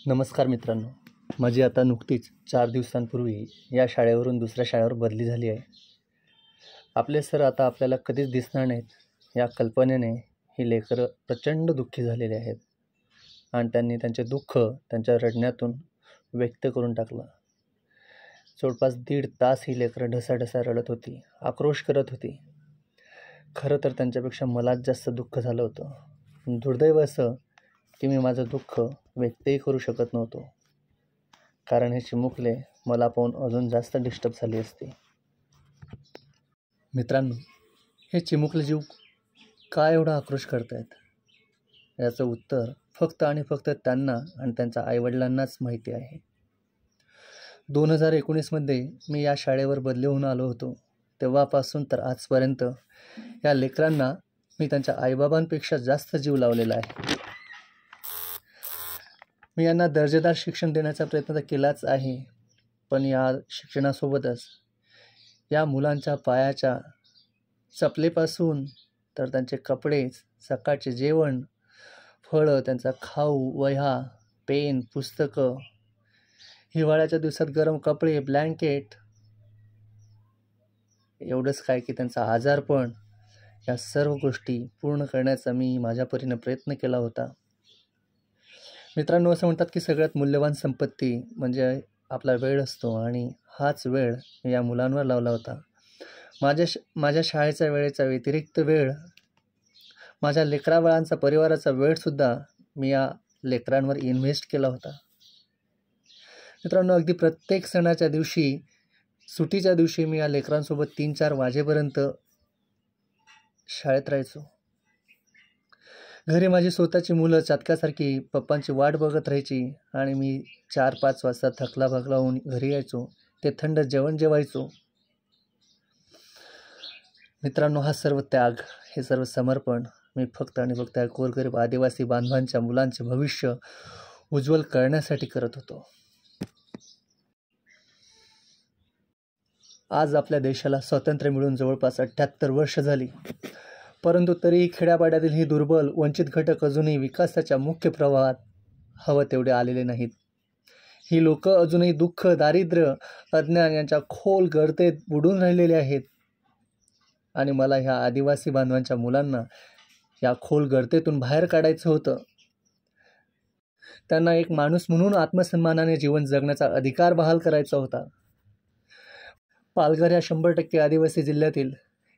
नमस्कार मित्रांनो. माझी आता नुकतीच 4 दिवसांपूर्वी या शाळेवरून दुसऱ्या शाळेवर बदली झाली आहे. आपले सर आता आपल्याला कधीच दिसणार नाहीत या कल्पनेने ही लेकरं प्रचंड दुःखी झालेली आहेत आणि त्यांनी त्यांचे दुःख त्यांच्या रडण्यातून व्यक्त करून टाकलं. जवळपास 1.5 तास ही लेकरं ढसाढसा रडत होती, आक्रोश करत होती. खरं तर त्यांच्यापेक्षा मलाच जास्त दुःख झालं होतं. दुर्दैव असं की मी माझं दुःख व्यक्तही करू शकत नव्हतो, कारण हे चिमुकले मला पाहून अजून जास्त डिस्टर्ब झाली असते. मित्रांनो, हे चिमुकले जीव का एवढा आक्रोश करतायत याचं उत्तर फक्त आणि फक्त त्यांना आणि त्यांच्या आईवडिलांनाच माहिती आहे. 2019मध्ये मी या शाळेवर बदली होऊन आलो होतो. तेव्हापासून तर आजपर्यंत या लेकरांना मी त्यांच्या आईबाबांपेक्षा जास्त जीव लावलेला आहे. मी यांना दर्जेदार शिक्षण देण्याचा प्रयत्न तर केलाच आहे, पण या शिक्षणासोबतच या मुलांच्या पायाच्या चपलेपासून तर त्यांचे कपडे, सकाळचे जेवण, फळं, त्यांचा खाऊ, वह्या, पेन, पुस्तकं, हिवाळ्याच्या दिवसात गरम कपडे, ब्लँकेट, एवढंच काय की त्यांचा आजारपण, या सर्व गोष्टी पूर्ण करण्याचा मी माझ्या परीने प्रयत्न केला होता. मित्रांनो, असं म्हणतात की सगळ्यात मूल्यवान संपत्ती म्हणजे आपला वेळ असतो आणि हाच वेळ मी या मुलांवर लावला होता. माझ्या शाळेच्या वेळेचा व्यतिरिक्त वेळ, माझ्या लेकराबाळांचा परिवाराचा वेळसुद्धा मी या लेकरांवर इन्व्हेस्ट केला होता. मित्रांनो, अगदी प्रत्येक सणाच्या दिवशी, सुट्टीच्या दिवशी मी या लेकरांसोबत 3-4 वाजेपर्यंत शाळेत राहायचो. घरी माझी स्वतःची मुलं चातकासारखी पप्पांची वाट बघत राहायची आणि मी 4-5 वाजता थकला भागला होऊन घरी यायचो. ते थंड जेवण जेवायचो. मित्रांनो, हा सर्व त्याग, हे सर्व समर्पण मी फक्त आणि फक्त या गोरगरीब आदिवासी बांधवांच्या मुलांचे भविष्य उज्ज्वल करण्यासाठी करत होतो. आज आपल्या देशाला स्वातंत्र्य मिळून जवळपास 78 वर्ष झाली, परंतु तरीही खेड्यापाड्यातील ही दुर्बल, वंचित घटक अजूनही विकासाच्या मुख्य प्रवाहात हवं तेवढे आलेले नाहीत. ही लोक अजूनही दुःख, दारिद्र्य, अज्ञान यांच्या खोल गर्तेत बुडून राहिलेले आहेत आणि मला ह्या आदिवासी बांधवांच्या मुलांना या खोल गर्तेतून बाहेर काढायचं होतं. त्यांना एक माणूस म्हणून आत्मसन्मानाने जीवन जगण्याचा अधिकार बहाल करायचा होता. पालघर या 100% आदिवासी जिल्ह्यातील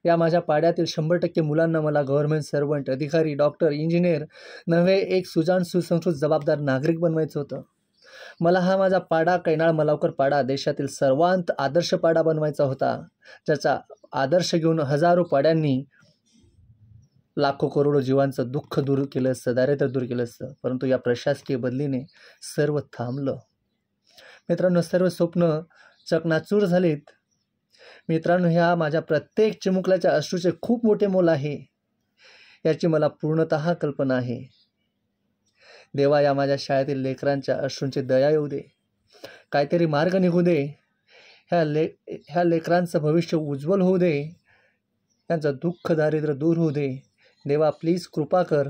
या माझ्या पाड्यातील 100% मुलांना मला गव्हर्नमेंट सर्वंट, अधिकारी, डॉक्टर, इंजिनियर नव्हे, एक सुजाण, सुसंस्कृत, जबाबदार नागरिक बनवायचं होतं. मला हा माझा पाडा, कैनाळ मलावकर पाडा, देशातील सर्वांत आदर्श पाडा बनवायचा होता, ज्याचा आदर्श घेऊन हजारो पाड्यांनी लाखो करोडो जीवांचं दुःख दूर केलं असतं, दारिद्र्य दूर केलं असतं. परंतु या प्रशासकीय बदलीने सर्व थांबलं. मित्रांनो, सर्व स्वप्न चकनाचूर झालीत. मित्रांनो, ह्या माझ्या प्रत्येक चिमुकल्याच्या अश्रूचे खूप मोठे मोल आहे, याची मला पूर्णतः कल्पना आहे. देवा, या माझ्या शाळेतील लेकरांच्या अश्रूंची दया येऊ दे, काहीतरी मार्ग निघू दे, ह्या लेकरांचं भविष्य उज्ज्वल होऊ दे, त्यांचं दुःख, दारिद्र्य दूर होऊ दे. देवा, प्लीज कृपा कर.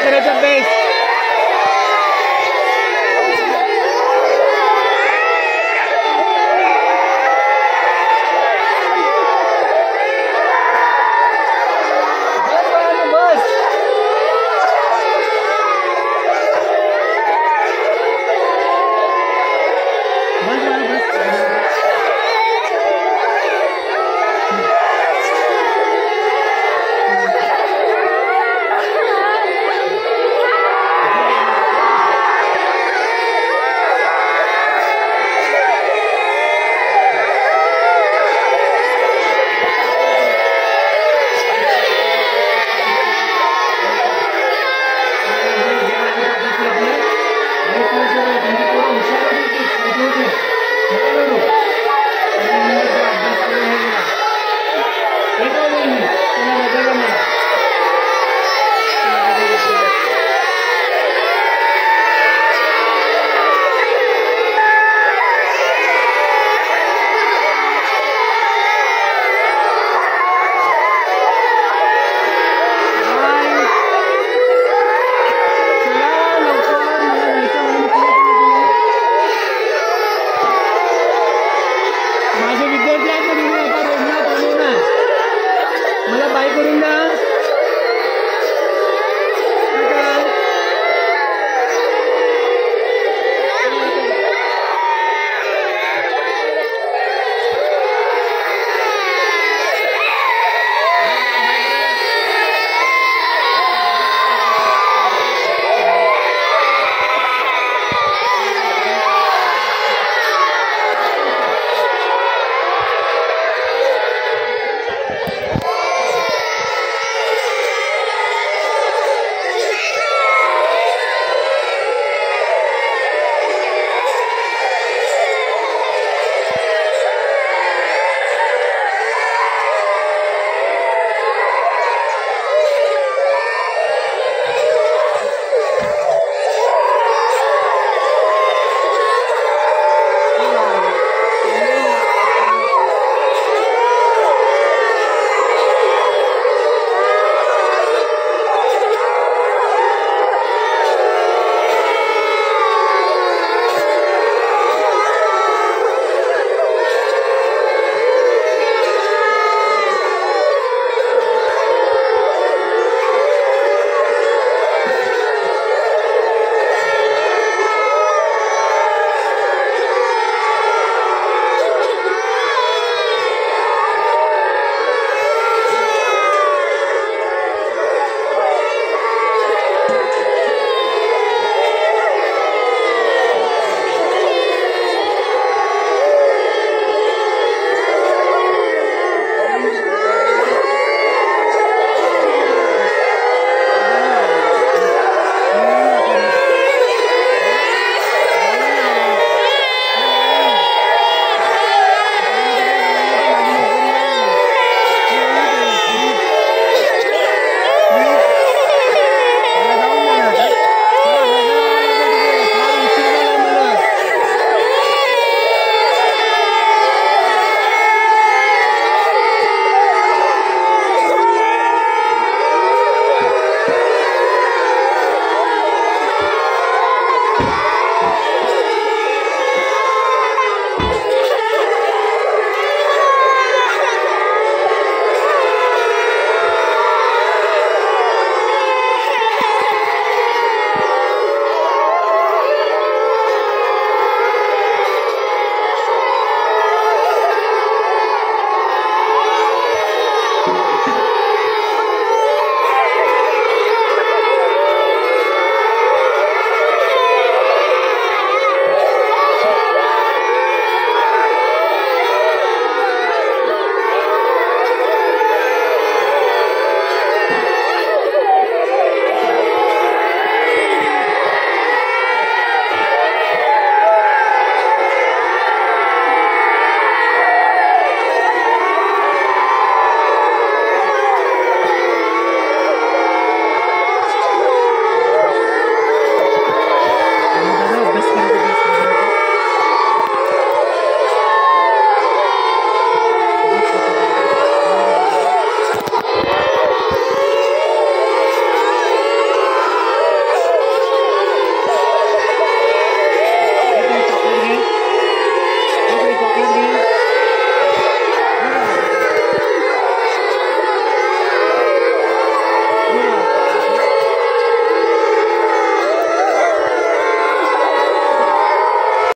शेतकऱ्याच्या बेस्ट.